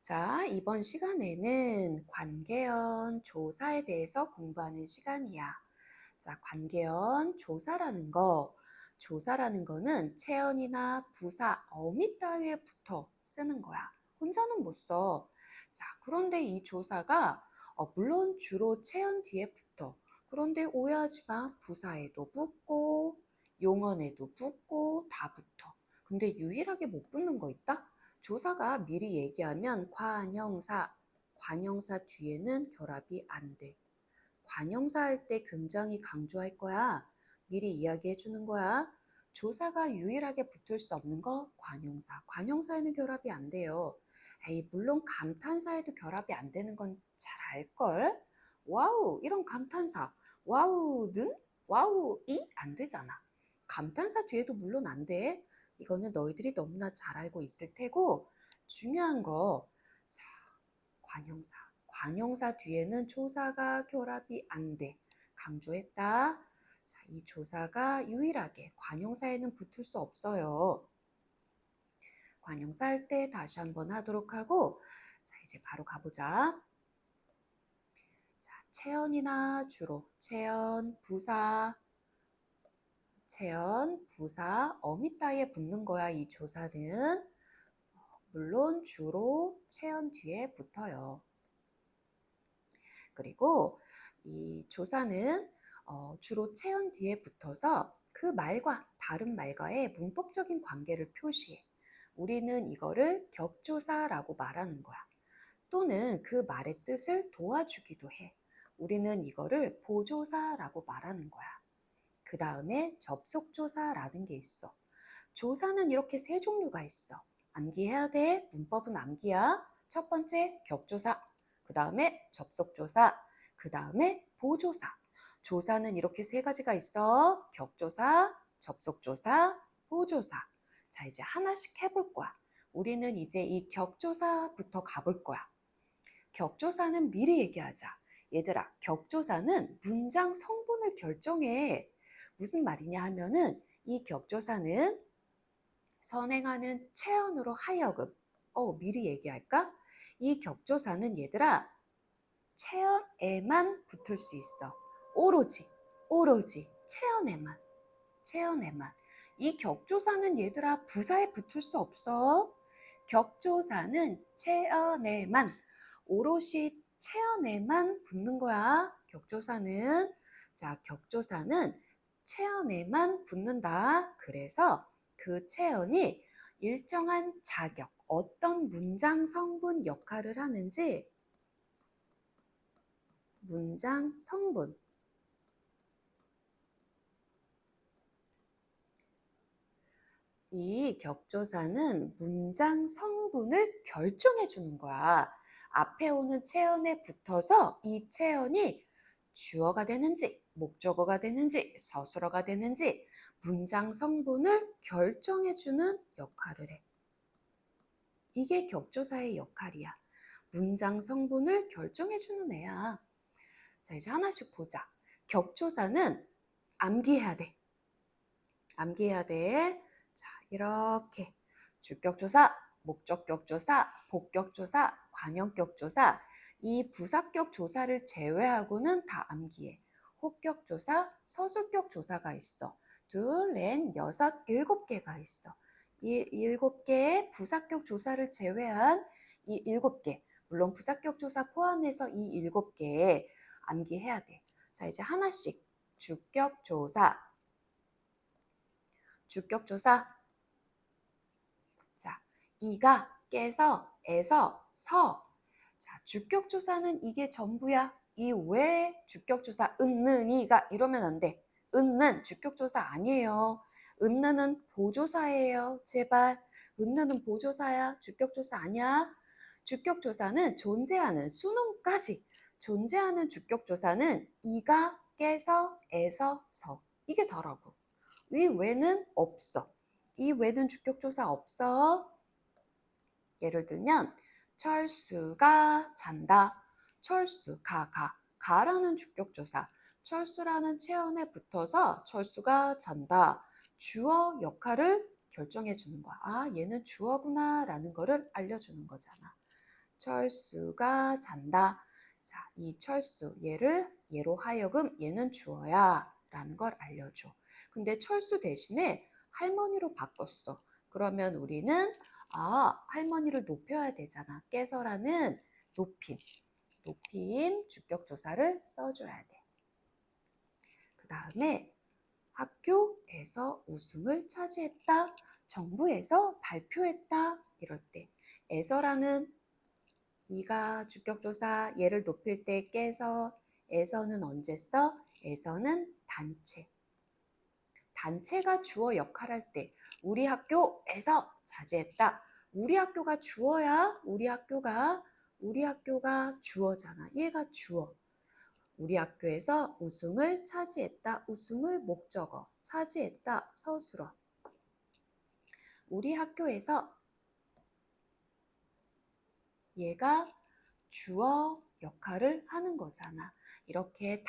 자, 이번 시간에는 관계연 조사에 대해서 공부하는 시간이야. 자, 관계연 조사라는 거는 체언이나 부사, 어미 따위에 붙어 쓰는 거야. 혼자는 못 써. 자, 그런데 이 조사가 물론 주로 체언 뒤에 붙어. 그런데 오해하지 마. 부사에도 붙고 용언에도 붙고 다 붙어. 근데 유일하게 못 붙는 거 있다? 조사가 미리 얘기하면 관형사 뒤에는 결합이 안 돼. 관형사 할 때 굉장히 강조할 거야. 미리 이야기해 주는 거야. 조사가 유일하게 붙을 수 없는 거 관형사. 관형사에는 결합이 안 돼요. 에이, 물론 감탄사에도 결합이 안 되는 건 잘 알걸? 와우, 이런 감탄사. 와우는? 와우이? 안 되잖아. 감탄사 뒤에도 물론 안 돼. 이거는 너희들이 너무나 잘 알고 있을 테고, 중요한 거, 자, 관형사. 관형사 뒤에는 조사가 결합이 안 돼. 강조했다. 자, 이 조사가 유일하게 관형사에는 붙을 수 없어요. 관형사 할 때 다시 한번 하도록 하고, 자, 이제 바로 가보자. 자, 체언이나 주로, 체언, 부사, 어미 따위에 붙는 거야, 이 조사는. 물론 주로 체언 뒤에 붙어요. 그리고 이 조사는 주로 체언 뒤에 붙어서 그 말과 다른 말과의 문법적인 관계를 표시해. 우리는 이거를 격조사라고 말하는 거야. 또는 그 말의 뜻을 도와주기도 해. 우리는 이거를 보조사라고 말하는 거야. 그 다음에 접속조사라는 게 있어. 조사는 이렇게 세 종류가 있어. 암기해야 돼. 문법은 암기야. 첫 번째 격조사, 그 다음에 접속조사, 그 다음에 보조사. 조사는 이렇게 세 가지가 있어. 격조사, 접속조사, 보조사. 자, 이제 하나씩 해볼 거야. 우리는 이제 이 격조사부터 가볼 거야. 격조사는 미리 얘기하자. 얘들아, 격조사는 문장 성분을 결정해. 무슨 말이냐 하면은 이 격조사는 선행하는 체언으로 하여금 미리 얘기할까? 이 격조사는 얘들아 체언에만 붙을 수 있어. 오로지 체언에만. 이 격조사는 얘들아 부사에 붙을 수 없어. 격조사는 체언에만, 오롯이 체언에만 붙는 거야. 격조사는. 자, 격조사는 체언에만 붙는다. 그래서 그 체언이 일정한 자격, 어떤 문장 성분 역할을 하는지 문장 성분. 이 격조사는 문장 성분을 결정해 주는 거야. 앞에 오는 체언에 붙어서 이 체언이 주어가 되는지, 목적어가 되는지, 서술어가 되는지 문장 성분을 결정해 주는 역할을 해. 이게 격조사의 역할이야. 문장 성분을 결정해 주는 애야. 자, 이제 하나씩 보자. 격조사는 암기해야 돼. 자, 이렇게 주격조사, 목적격조사, 복격조사, 관형격조사, 이 부사격 조사를 제외하고는 다 암기해. 호격조사, 서술격조사가 있어. 둘, 넷, 여섯, 일곱 개가 있어. 이 일곱 개의 부사격 조사를 제외한 이 일곱 개, 물론 부사격 조사 포함해서 이 일곱 개에 암기해야 돼. 자, 이제 하나씩 주격조사, 주격조사. 자, 이가, 깨서, 에서, 서. 자, 주격조사는 이게 전부야. 이 왜 주격조사, 은는, 이가 이러면 안 돼. 은는 주격조사 아니에요. 은는은 보조사예요. 제발. 은는은 보조사야. 주격조사 아니야. 주격조사는 존재하는 수능까지 존재하는 주격조사는 이가, 깨서, 에서, 서. 이게 다라고. 이 외는 없어. 이 외는 주격조사 없어. 예를 들면 철수가 잔다. 철수, 가라는 주격조사. 철수라는 체언에 붙어서 철수가 잔다. 주어 역할을 결정해 주는 거야. 아, 얘는 주어구나 라는 거를 알려주는 거잖아. 철수가 잔다. 자, 이 철수, 얘로 하여금 얘는 주어야 라는 걸 알려줘. 근데 철수 대신에 할머니로 바꿨어. 그러면 우리는 할머니를 높여야 되잖아. 깨서라는 높임, 주격조사를 써줘야 돼. 그 다음에 학교에서 우승을 차지했다. 정부에서 발표했다. 이럴 때 에서라는 이가 주격조사 얘를 높일 때 깨서 에서는 언제 써? 에서는 단체가 주어 역할할 때 우리 학교에서 차지했다. 우리 학교가 주어야 우리 학교가 주어잖아. 얘가 주어. 우리 학교에서 우승을 차지했다. 우승을 목적어, 차지했다. 서술어. 우리 학교에서 얘가 주어 역할을 하는 거잖아. 이렇게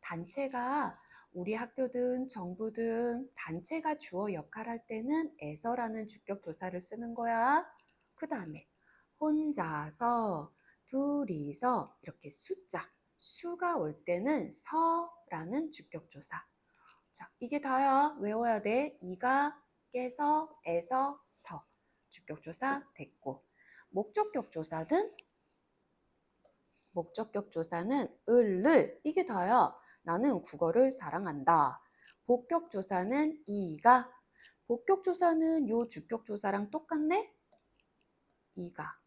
단체가 우리 학교든 정부든 단체가 주어 역할할 때는 에서라는 주격 조사를 쓰는 거야. 그 다음에 혼자서, 둘이서 이렇게 수가 올 때는 서라는 주격 조사. 자, 이게 다야. 외워야 돼. 이가 깨서, 에서, 서. 주격 조사 됐고. 목적격 조사는 을을 이게 다야. 나는 국어를 사랑한다. 복격 조사는 이가. 복격 조사는 요 주격 조사랑 똑같네? 이가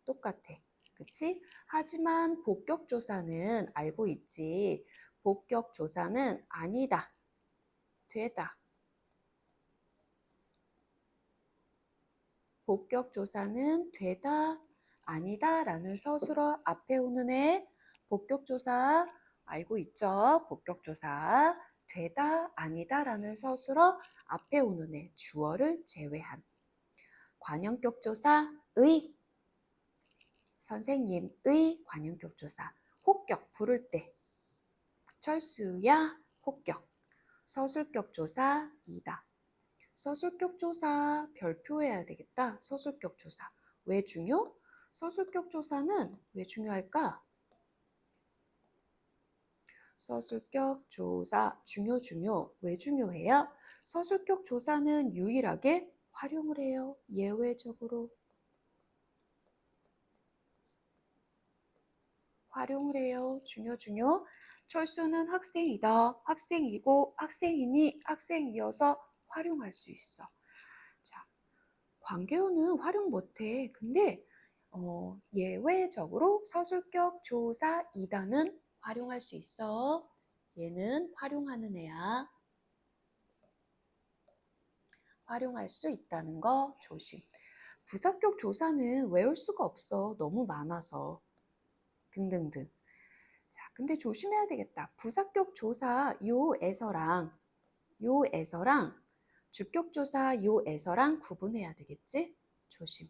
똑같아. 그치? 하지만 복격 조사는 알고 있지. 복격 조사는 아니다. 되다. 복격 조사는 되다, 아니다 라는 서술어 앞에 오는 애 복격 조사 알고 있죠? 복격 조사 되다, 아니다 라는 서술어 앞에 오는 애 주어를 제외한 관형격 조사 의 선생님의 관형격 조사 혹격 부를 때 철수야 혹격 서술격 조사 이다. 서술격 조사 별표해야 되겠다. 서술격 조사. 왜 중요? 서술격 조사는 왜 중요할까? 서술격 조사 중요. 왜 중요해요? 서술격 조사는 유일하게 활용을 해요. 예외적으로. 활용을 해요. 중요. 철수는 학생이다. 학생이고 학생이니 학생이어서 활용할 수 있어. 자, 관계어는 활용 못해. 근데 예외적으로 서술격 조사 이다는 활용할 수 있어. 얘는 활용하는 애야. 활용할 수 있다는 거 조심. 부사격 조사는 외울 수가 없어. 너무 많아서. 등등등. 자, 근데 조심해야 되겠다. 부사격 조사 요에서랑 주격 조사 요에서랑 구분해야 되겠지? 조심.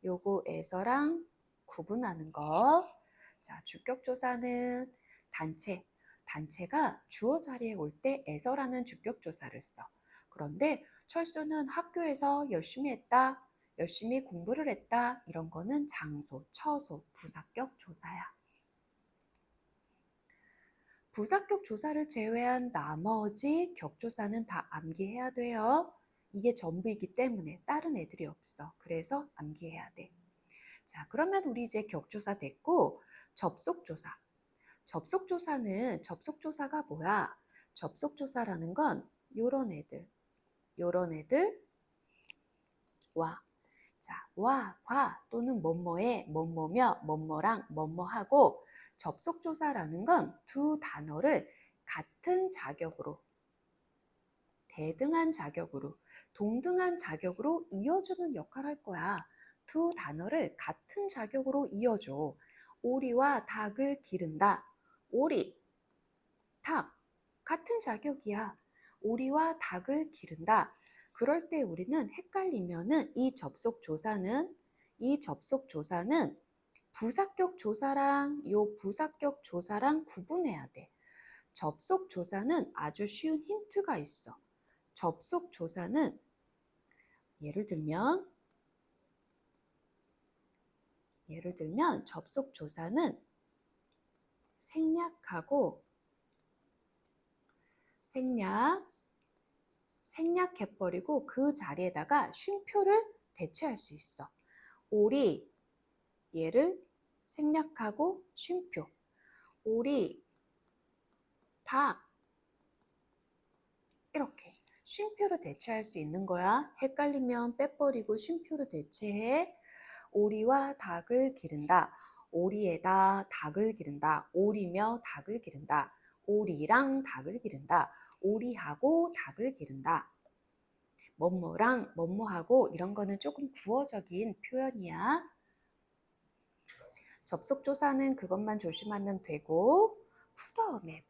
요거에서랑 구분하는 거. 자, 주격 조사는 단체가 주어 자리에 올 때 에서라는 주격 조사를 써. 그런데 철수는 학교에서 열심히 했다, 열심히 공부를 했다 이런 거는 장소, 처소, 부사격 조사야. 부사격 조사를 제외한 나머지 격조사는 다 암기해야 돼요. 이게 전부이기 때문에 다른 애들이 없어. 그래서 암기해야 돼. 자, 그러면 우리 이제 격조사 됐고 접속조사. 접속조사가 뭐야? 접속조사라는 건 요런 애들 와. 자, 와, 과 또는 뭐뭐에, 뭐뭐며, 뭐뭐랑, 뭐뭐하고 접속조사라는 건 두 단어를 같은 자격으로, 대등한 자격으로, 동등한 자격으로 이어주는 역할을 할 거야. 두 단어를 같은 자격으로 이어줘. 오리와 닭을 기른다. 오리, 닭, 같은 자격이야. 오리와 닭을 기른다. 그럴 때 우리는 헷갈리면은 이 접속 조사는 부사격 조사랑 구분해야 돼. 접속 조사는 아주 쉬운 힌트가 있어. 접속 조사는 예를 들면 접속 조사는 생략해버리고 그 자리에다가 쉼표를 대체할 수 있어. 오리, 얘를 생략하고 쉼표. 오리, 닭, 이렇게 쉼표로 대체할 수 있는 거야. 헷갈리면 빼버리고 쉼표로 대체해. 오리와 닭을 기른다. 오리에다 닭을 기른다. 오리며 닭을 기른다. 오리랑 닭을 기른다. 오리하고 닭을 기른다. 뭐뭐랑 뭐뭐하고 이런 거는 조금 구어적인 표현이야. 접속조사는 그것만 조심하면 되고, 그 다음에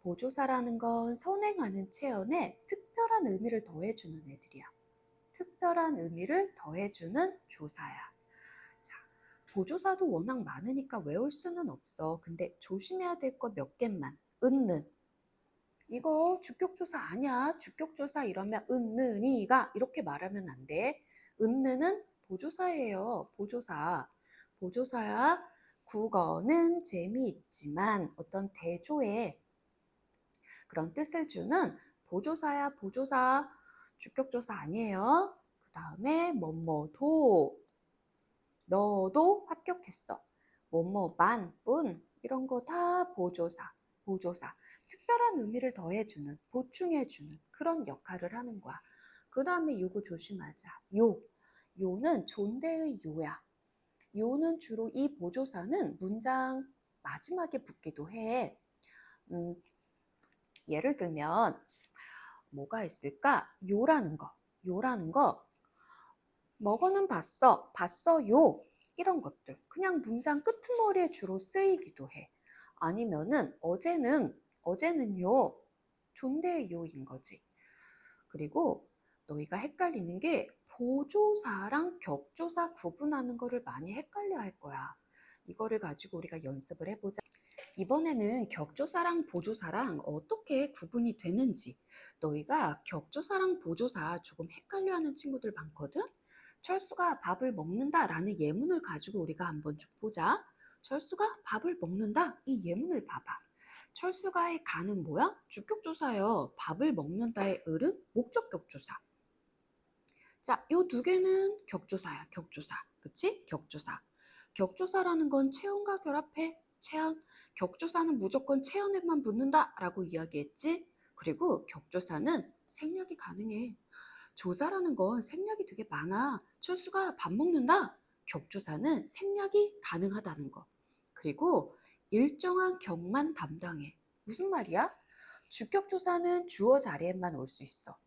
보조사라는 건 선행하는 체언에 특별한 의미를 더해주는 애들이야. 특별한 의미를 더해주는 조사야. 자, 보조사도 워낙 많으니까 외울 수는 없어. 근데 조심해야 될 거 몇 개만. 은는. 이거 주격조사 아니야. 주격조사 이러면 은는이가 이렇게 말하면 안 돼. 은는은 보조사예요. 보조사야. 국어는 재미있지만 어떤 대조의 그런 뜻을 주는 보조사야. 주격조사 아니에요. 그 다음에 뭐뭐도 너도 합격했어. 뭐뭐만 뿐 이런 거 다 보조사. 특별한 의미를 더해주는, 보충해주는 그런 역할을 하는 거야. 그 다음에 요거 조심하자. 요는 존대의 요야. 요는 주로 이 보조사는 문장 마지막에 붙기도 해. 예를 들면 뭐가 있을까? 요라는 거. 먹어는 봤어요. 이런 것들. 그냥 문장 끄트머리에 주로 쓰이기도 해. 아니면은 어제는요. 존대의 요인 거지. 그리고 너희가 헷갈리는 게 보조사랑 격조사 구분하는 거를 많이 헷갈려 할 거야. 이거를 가지고 우리가 연습을 해보자. 이번에는 격조사랑 보조사랑 어떻게 구분이 되는지 너희가 격조사랑 보조사 조금 헷갈려하는 친구들 많거든? 철수가 밥을 먹는다라는 예문을 가지고 우리가 한번 좀 보자. 철수가 밥을 먹는다? 이 예문을 봐봐. 철수가의 가는 뭐야? 주격조사예요. 밥을 먹는다의 을은 목적격조사. 자, 요 두 개는 격조사야. 그치? 격조사라는 건 체온과 결합해. 격조사는 무조건 체온에만 붙는다라고 이야기했지. 그리고 격조사는 생략이 가능해. 조사라는 건 생략이 되게 많아. 철수가 밥 먹는다. 격조사는 생략이 가능하다는 거. 그리고 일정한 격만 담당해. 무슨 말이야? 주격조사는 주어 자리에만 올 수 있어.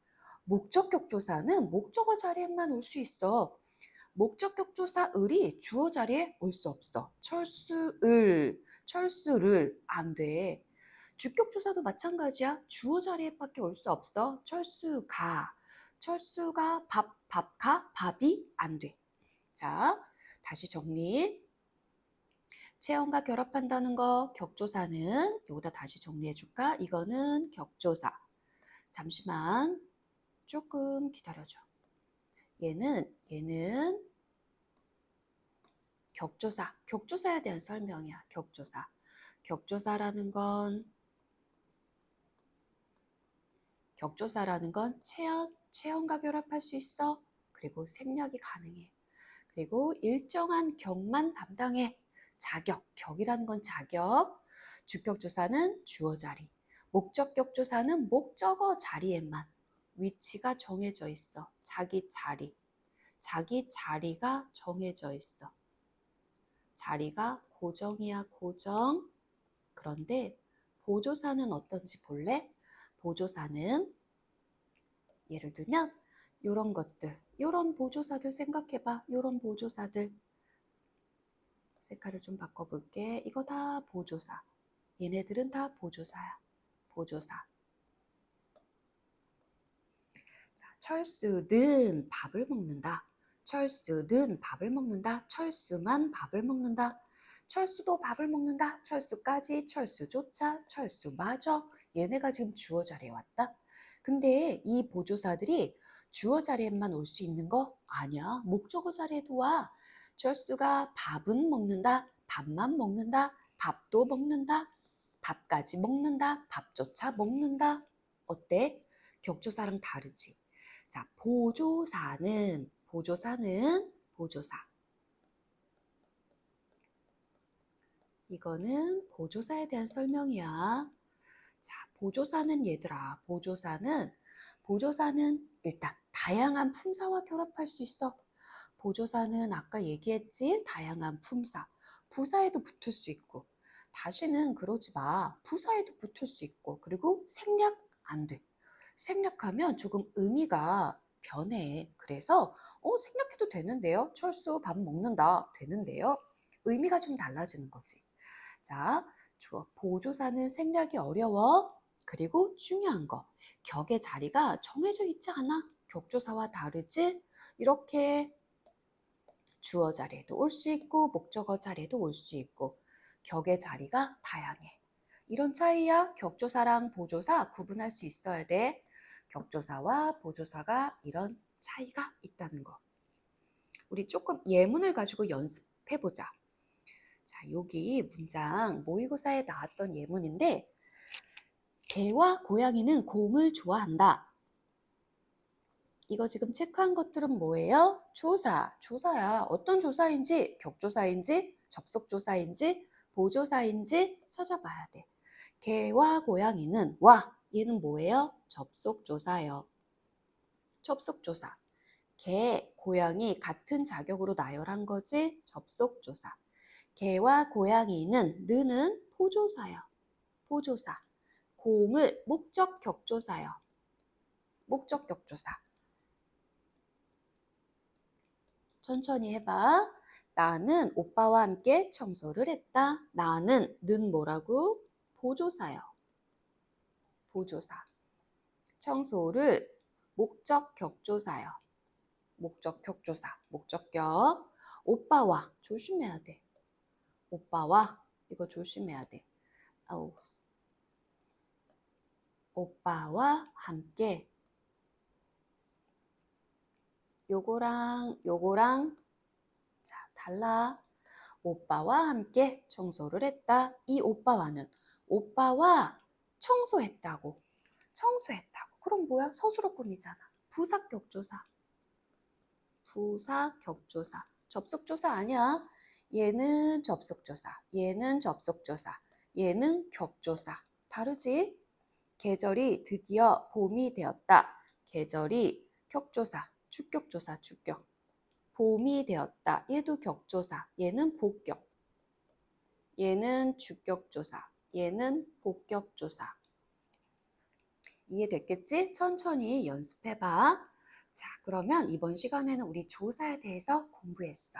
목적격조사는 목적어 자리에만 올 수 있어. 목적격조사 을이 주어 자리에 올 수 없어. 철수를 안 돼. 주격조사도 마찬가지야. 주어 자리에밖에 올 수 없어. 철수가 밥이 안 돼. 자, 다시 정리. 체온과 결합한다는 거 격조사는 요거다 다시 정리해 줄까? 이거는 격조사. 잠시만 조금 기다려줘. 얘는 격조사에 대한 설명이야. 격조사라는 건 체온과 결합할 수 있어. 그리고 생략이 가능해. 그리고 일정한 격만 담당해. 격이라는 건 자격. 주격조사는 주어 자리. 목적격조사는 목적어 자리에만 위치가 정해져 있어. 자기 자리가 정해져 있어. 자리가 고정이야, 고정. 그런데 보조사는 어떤지 볼래? 보조사는 예를 들면 이런 것들, 이런 보조사들 생각해봐. 이런 보조사들. 색깔을 좀 바꿔볼게. 이거 다 보조사. 얘네들은 다 보조사야. 보조사. 자, 철수는 밥을 먹는다. 철수만 밥을 먹는다. 철수도 밥을 먹는다. 철수까지, 철수조차, 철수마저. 얘네가 지금 주어 자리에 왔다. 근데 이 보조사들이 주어 자리에만 올 수 있는 거 아니야. 목적어 자리에도 와. 철수가 밥은 먹는다, 밥만 먹는다, 밥도 먹는다, 밥까지 먹는다, 밥조차 먹는다. 어때? 격조사랑 다르지? 자, 보조사. 이거는 보조사에 대한 설명이야. 자, 보조사는 일단 다양한 품사와 결합할 수 있어. 보조사는 아까 얘기했지? 다양한 품사. 부사에도 붙을 수 있고. 다시는 그러지 마. 부사에도 붙을 수 있고. 그리고 생략 안 돼. 생략하면 조금 의미가 변해. 그래서 생략해도 되는데요. 철수 밥 먹는다. 되는데요. 의미가 좀 달라지는 거지. 자, 보조사는 생략이 어려워. 그리고 중요한 거, 격의 자리가 정해져 있지 않아. 격조사와 다르지? 이렇게 주어 자리에도 올 수 있고 목적어 자리에도 올 수 있고 격의 자리가 다양해. 이런 차이야. 격조사랑 보조사 구분할 수 있어야 돼. 격조사와 보조사가 이런 차이가 있다는 거. 우리 조금 예문을 가지고 연습해 보자. 자, 여기 문장 모의고사에 나왔던 예문인데 개와 고양이는 공을 좋아한다. 이거 지금 체크한 것들은 뭐예요? 조사야. 어떤 조사인지, 격조사인지, 접속조사인지, 보조사인지 찾아봐야 돼. 개와 고양이는 얘는 뭐예요? 접속조사요. 접속조사. 개, 고양이 같은 자격으로 나열한 거지? 접속조사. 개와 고양이는 느는 보조사요. 보조사. 공을 목적 격조사요. 목적 격조사. 천천히 해봐. 나는 오빠와 함께 청소를 했다. 나는 는 뭐라고? 보조사요. 보조사. 청소를 목적 격조사요. 목적 격조사. 목적격. 오빠와 조심해야 돼. 오빠와 이거 조심해야 돼. 아우. 오빠와 함께 요거랑 자, 달라. 오빠와 함께 청소를 했다. 이 오빠와 청소했다고. 그럼 뭐야? 서술어 꾸미잖아. 부사격조사. 접속조사 아니야. 얘는 접속조사. 얘는 격조사. 다르지? 계절이 드디어 봄이 되었다. 계절이 격조사. 주격. 봄이 되었다. 얘도 격조사. 얘는 복격. 얘는 주격조사. 얘는 복격조사. 이해됐겠지? 천천히 연습해봐. 자, 그러면 이번 시간에는 우리 조사에 대해서 공부했어.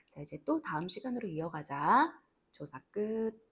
자, 이제 또 다음 시간으로 이어가자. 조사 끝.